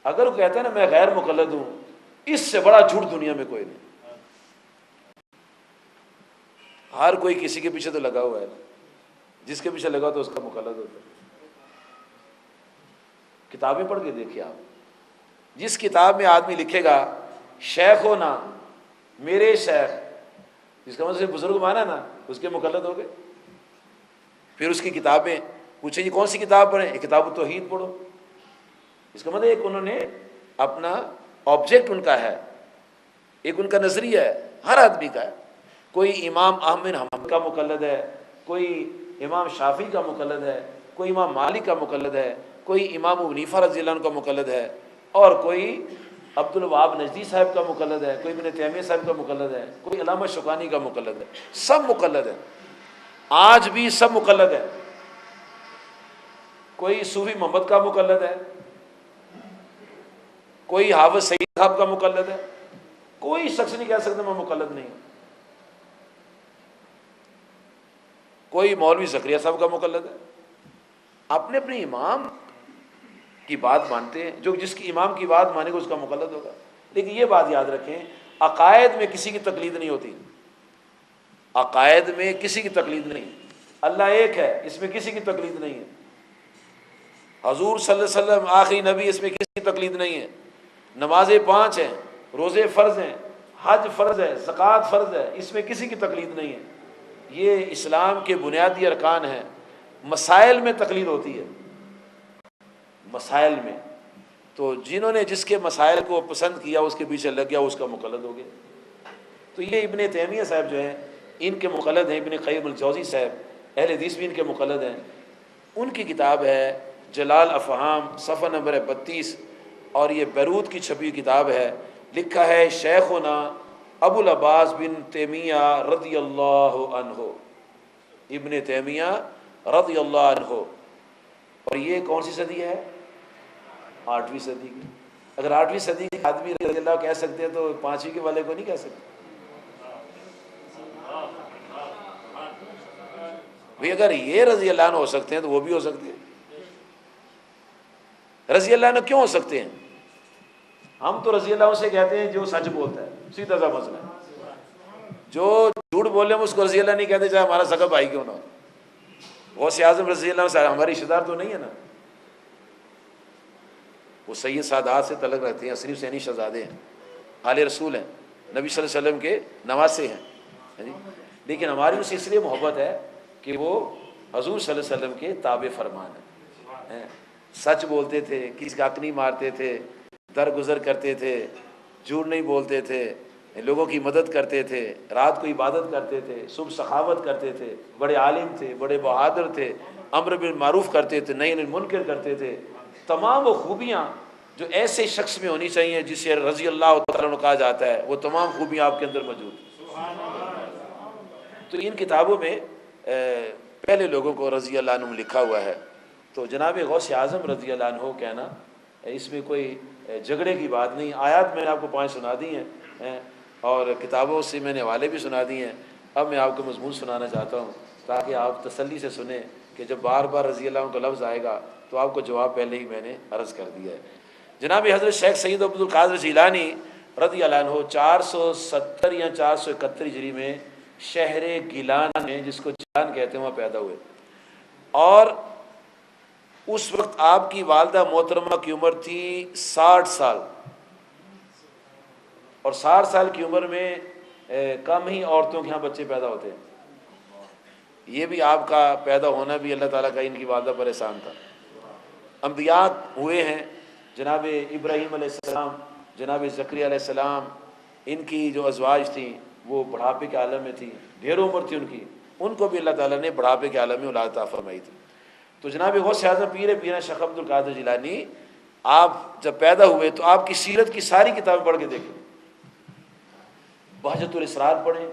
اگر وہ کہتا ہے نا میں غیر مقلد ہوں، اس سے بڑا جھوٹ دنیا میں کوئی نہیں۔ ہر کوئی کسی کے پیچھے تو لگا ہوا ہے نا، جس کے پیچھے لگا تو اس کا مقلد ہوتا ہے۔ کتابیں پڑھ کے دیکھیے آپ، جس کتاب میں آدمی لکھے گا شیخ ہونا میرے شیخ، جس کا مطلب بزرگ مانا نا، اس کے مقلد ہو گئے۔ پھر اس کی کتابیں پوچھیں جی کون سی کتاب پڑھیں، ایک کتاب التوحید پڑھو، اس کا مطلب ایک انہوں نے اپنا آبجیکٹ ان کا ہے، ایک ان کا نظریہ ہے، ہر آدمی کا ہے۔ کوئی امام احمد حنبل کا مقلد ہے، کوئی امام شافعی کا مقلد ہے، کوئی امام مالک کا مقلد ہے، کوئی امام ابو حنیفہ رضی اللہ عنہ کا مقلد ہے، اور کوئی عبد الوہاب نجدی صاحب کا مقلد ہے، کوئی ابن تیمیہ صاحب کا مقلد ہے، کوئی علامہ شوکانی کا مقلد ہے۔ سب مقلد ہیں، آج بھی سب مقلد ہیں۔ کوئی صوفی محمد کا مقلد ہے، کوئی حافظ سعید صاحب کا مقلد ہے، کوئی شخص نہیں کہہ سکتا میں مقلد نہیں ہوں۔ کوئی مولوی زکریا صاحب کا مقلد ہے۔ اپنے اپنے امام کی بات مانتے ہیں، جو جس کی امام کی بات مانے گا اس کا مقلد ہوگا۔ لیکن یہ بات یاد رکھیں، عقائد میں کسی کی تقلید نہیں ہوتی، عقائد میں کسی کی تقلید نہیں۔ اللہ ایک ہے، اس میں کسی کی تقلید نہیں ہے۔ حضور صلی اللہ علیہ وسلم آخری نبی، اس میں کسی کی تقلید نہیں ہے۔ نمازیں 5 ہیں، روزے فرض ہیں، حج فرض ہے، زکوٰۃ فرض ہے، اس میں کسی کی تقلید نہیں ہے۔ یہ اسلام کے بنیادی ارکان ہیں۔ مسائل میں تقلید ہوتی ہے، مسائل میں تو جنہوں نے جس کے مسائل کو پسند کیا اس کے پیچھے لگ گیا، اس کا مقلد ہو گیا۔ تو یہ ابن تیمیہ صاحب جو ہیں ان کے مقلد ہیں، ابن قیم الجوزی صاحب اہل حدیث بھی ان کے مقلد ہیں۔ ان کی کتاب ہے جلال افہام، صفحہ نمبر 32، اور یہ بیروت کی چھپی کتاب ہے۔ لکھا ہے شیخنا ابو العباس بن تیمیہ رضی اللہ عنہ، ابن تیمیہ رضی اللہ عنہ۔ اور یہ کون سی صدی ہے؟ 8ویں صدی کی۔ اگر 8ویں صدی کے آدمی رضی اللہ کہہ سکتے ہیں تو 5ویں کے والے کو نہیں کہہ سکتے؟ بھی اگر یہ رضی اللہ عنہ ہو سکتے ہیں تو وہ بھی ہو سکتے ہیں۔ رضی اللہ عنہ کیوں ہو سکتے ہیں؟ ہم تو رضی اللہ عنہ سے کہتے ہیں جو سچ بولتا ہے، سیدھا سا مسئلہ ہے۔ جو جھوٹ بولے ہم اس کو رضی اللہ نہیں کہتے، چاہے ہمارا سگا بھائی کیوں نہ ہو۔ غوث اعظم رضی اللہ عنہ ہماری رشتہ دار تو نہیں ہے نا، وہ سید سادات سے تعلق رکھتے ہیں، صرف حسینی شہزادے ہیں، آل رسول ہیں، نبی صلی اللہ علیہ وسلم کے نواسے ہیں۔ لیکن ہماری اس سے اس لیے محبت ہے کہ وہ حضور صلی اللہ علیہ وسلم کے تابع فرمان ہیں۔ سچ بولتے تھے، کسی کا حق نہیں مارتے تھے، درگزر کرتے تھے، جھوٹ نہیں بولتے تھے، لوگوں کی مدد کرتے تھے، رات کو عبادت کرتے تھے، صبح سخاوت کرتے تھے، بڑے عالم تھے، بڑے بہادر تھے، امر بالمعروف کرتے تھے، نہی عن المنکر کرتے تھے۔ تمام وہ خوبیاں جو ایسے شخص میں ہونی چاہیے جسے رضی اللہ تعالیٰ عنہ کہا جاتا ہے، وہ تمام خوبیاں آپ کے اندر موجود ہیں۔ تو ان کتابوں میں پہلے لوگوں کو رضی اللہ عنہ لکھا ہوا ہے۔ تو جناب غوث اعظم رضی اللہ عنہ کہنا، اس میں کوئی جھگڑے کی بات نہیں۔ آیات میں نے آپ کو 5 سنا دی ہیں، اور کتابوں سے میں نے حوالے بھی سنا دیے ہیں۔ اب میں آپ کو مضمون سنانا چاہتا ہوں تاکہ آپ تسلی سے سنیں کہ جب بار بار رضی اللہ عنہ کا لفظ آئے گا تو آپ کو جواب پہلے ہی میں نے عرض کر دیا ہے۔ جناب حضرت شیخ سید عبد القادر جیلانی رضی اللہ عنہ 470 یا 471 ہجری میں شہر گیلان میں، جس کو جیلان کہتے ہیں، وہاں پیدا ہوئے، اور اس وقت آپ کی والدہ محترمہ کی عمر تھی 60 سال، اور 60 سال کی عمر میں کم ہی عورتوں کے ہاں بچے پیدا ہوتے ہیں۔ یہ بھی آپ کا پیدا ہونا بھی اللہ تعالیٰ کا ان کی والدہ پر احسان تھا۔ انبیاء ہوئے ہیں، جناب ابراہیم علیہ السلام، جناب زکریا علیہ السلام، ان کی جو ازواج تھیں وہ بڑھاپے کے عالم میں تھی، ڈھیر عمر تھی ان کی، ان کو بھی اللہ تعالیٰ نے بڑھاپے کے عالم میں اولاد عطا فرمائی تھی۔ تو جناب غوث اعظم پیر پیرا شیخ عبد القادر جیلانی، آپ جب پیدا ہوئے تو آپ کی سیرت کی ساری کتابیں پڑھ کے دیکھیں، بہجت الاسرار پڑھیں،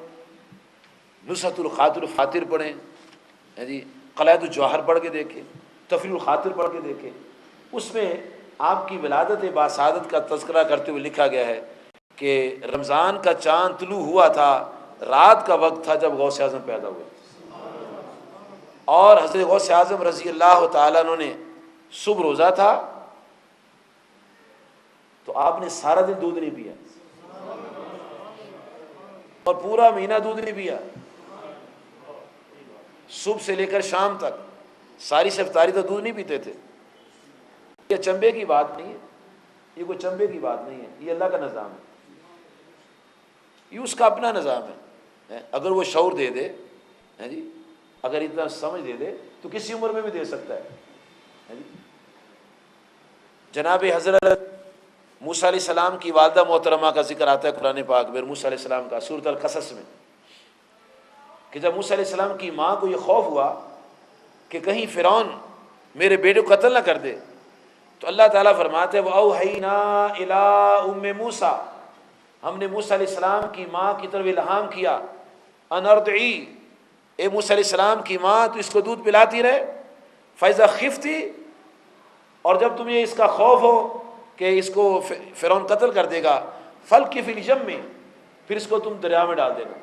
نصحۃ الخاطر الفاتر پڑھیں، قلائد الجواہر پڑھ کے دیکھیں، تفریح الخاطر پڑھ کے دیکھیں۔ اس میں آپ کی ولادت باسعادت کا تذکرہ کرتے ہوئے لکھا گیا ہے کہ رمضان کا چاند طلوع ہوا تھا، رات کا وقت تھا جب غوث اعظم پیدا ہوئے، اور حضرت غوث اعظم رضی اللہ تعالیٰ عنہ نے صبح روزہ تھا، تو آپ نے سارا دن دودھ نہیں پیا اور پورا مہینہ دودھ نہیں پیا، صبح سے لے کر شام تک ساری سے افطاری تو دودھ نہیں پیتے تھے۔ یہ چمبے کی بات نہیں ہے، یہ کوئی چمبے کی بات نہیں ہے، یہ اللہ کا نظام ہے، یہ اس کا اپنا نظام ہے۔ اگر وہ شعور دے دے جی، اگر اتنا سمجھ دے دے تو کسی عمر میں بھی دے سکتا ہے۔ جناب حضرت موسیٰ علیہ السلام کی والدہ محترمہ کا ذکر آتا ہے قرآن پاک میں، موسیٰ علیہ السلام کا سورۃ القصص میں، کہ جب موسیٰ علیہ السلام کی ماں کو یہ خوف ہوا کہ کہیں فرعون میرے بیٹے کو قتل نہ کر دے، تو اللہ تعالیٰ فرماتے ہیں وَأَوْحَيْنَا إِلَىٰ أُمِّ مُوسَىٰ، ہم نے موسیٰ علیہ السلام کی ماں کی طرف الہام کیا، أَنْ أَرْضِعِي، اے موسیٰ علیہ السلام کی ماں تو اس کو دودھ پلاتی رہے، فَإِذَا خِفْتِ، اور جب تمہیں اس کا خوف ہو کہ اس کو فرعون قتل کر دے گا، فَالْقِ فِي الْيَمِّ، پھر اس کو تم دریا میں ڈال دینا،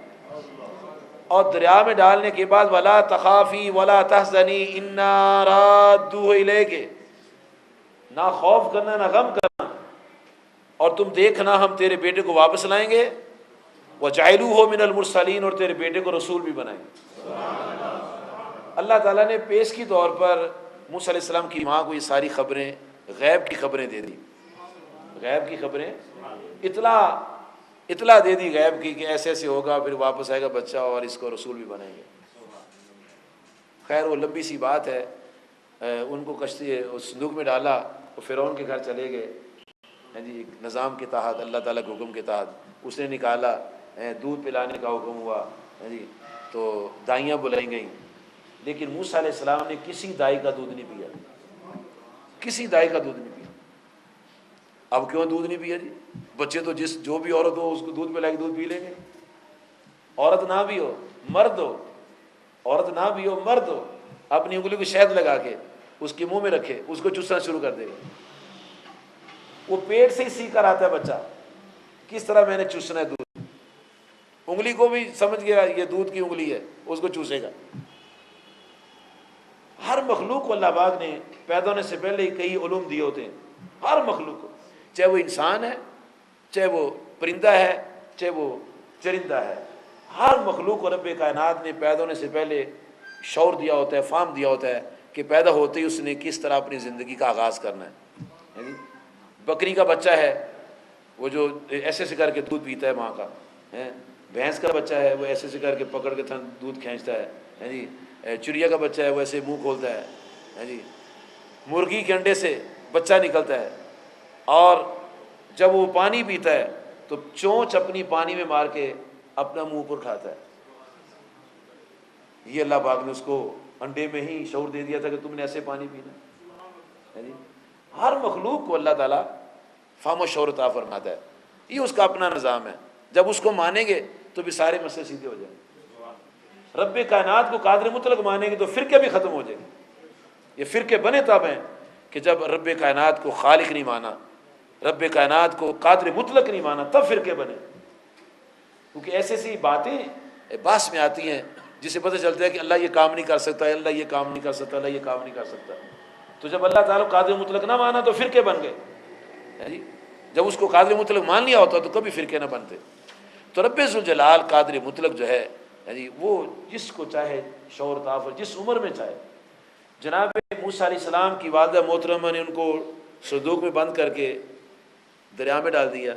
اور دریا میں ڈالنے کے بعد وَلَا تَخَافِي وَلَا تَحْزَنِي إِنَّا رَادُّوهُ إِلَيْكِ، نہ خوف کرنا نہ غم کرنا، اور تم دیکھنا ہم تیرے بیٹے کو واپس لائیں گے، وَجَعِلُوهُ مِنَ الْمُرْسَلِينَ، اور تیرے بیٹے کو رسول بھی بنائیں گے۔ اللہ تعالیٰ نے پیش کی طور پر موسیٰ علیہ السلام کی ماں کو یہ ساری خبریں، غیب کی خبریں دے دی، غیب کی خبریں، اطلاع دے دی غیب کی کہ ایسے ایسے ہوگا، پھر واپس آئے گا بچہ اور اس کو رسول بھی بنائیں گے۔ خیر وہ لمبی سی بات ہے، ان کو کشتی اس صندوق میں ڈالا، وہ فرعون کے گھر چلے گئے جی، ایک نظام کے تحت، اللہ تعالیٰ کے حکم کے تحت اس نے نکالا، دودھ پلانے کا حکم ہوا جی، تو دائیاں بلائی گئیں، لیکن موسیٰ علیہ السلام نے کسی دائی کا دودھ نہیں پیا، کسی دائی کا دودھ نہیں پیا۔ اب کیوں دودھ نہیں پیا جی؟ بچے تو جو بھی عورت ہو اس کو دودھ پلا کے دودھ پی لیں گے، عورت نہ بھی ہو مرد ہو، عورت نہ بھی ہو مرد ہو، اپنی انگلی کو شہد لگا کے اس کے منہ میں رکھے، اس کو چوسنا شروع کر دے گا، وہ پیٹ سے ہی سیکھ کر آتا ہے بچہ کس طرح میں نے چوسنا ہے دودھ، انگلی کو بھی سمجھ گیا یہ دودھ کی انگلی ہے، اس کو چوسے گا۔ ہر مخلوق کو اللہ پاک نے پیدا ہونے سے پہلے ہی کئی علوم دیے ہوتے ہیں، ہر مخلوق کو، چاہے وہ انسان ہے، چاہے وہ پرندہ ہے، چاہے وہ چرندہ ہے، ہر مخلوق کو رب کائنات نے پیدا ہونے سے پہلے شعور دیا ہوتا ہے، فہم دیا ہوتا ہے کہ پیدا ہوتے ہی اس نے کس طرح اپنی زندگی کا آغاز کرنا ہے۔ بکری کا بچہ ہے وہ جو ایسے سے کر کے دودھ پیتا ہے ماں کا، بھینس کا بچہ ہے وہ ایسے سے کر کے پکڑ کے دودھ کھینچتا ہے جی، چڑیا کا بچہ ہے وہ ایسے منہ کھولتا ہے جی، مرغی کے انڈے سے بچہ نکلتا ہے، اور جب وہ پانی پیتا ہے تو چونچ اپنی پانی میں مار کے اپنا منہ پر کھاتا ہے۔ یہ اللہ پاک نے اس کو انڈے میں ہی شعور دے دیا تھا کہ تم نے ایسے پانی پینا ہے۔ ہر مخلوق کو اللہ تعالیٰ فہم و شعور عطا فرماتا ہے، یہ اس کا اپنا نظام ہے۔ جب اس کو مانیں گے تو بھی سارے مسئلے سیدھے ہو جائیں گے۔ رب کائنات کو قادر مطلق مانیں گے تو فرقے بھی ختم ہو جائیں گے۔ یہ فرقے بنے تب ہیں کہ جب رب کائنات کو خالق نہیں مانا، رب کائنات کو قادر مطلق نہیں مانا، تب فرقے بنے، کیونکہ ایسی ایسی باتیں بحث میں آتی ہیں جس سے پتہ چلتا ہے کہ اللہ یہ کام نہیں کر سکتا، اللہ یہ کام نہیں کر سکتا، اللہ یہ کام نہیں کر سکتا۔ تو جب اللہ تعالیٰ قادر مطلق نہ مانا تو فرقے بن گئے جی، جب اس کو قادر مطلق مان لیا ہوتا تو کبھی فرقے نہ بنتے۔ تو رب ذوالجلال قادر مطلق جو ہے یعنی وہ جس کو چاہے شعور عطا فرمائے، جس عمر میں چاہے۔ جناب موسیٰ علیہ السلام کی والدہ محترمہ نے ان کو صندوق میں بند کر کے دریا میں ڈال دیا،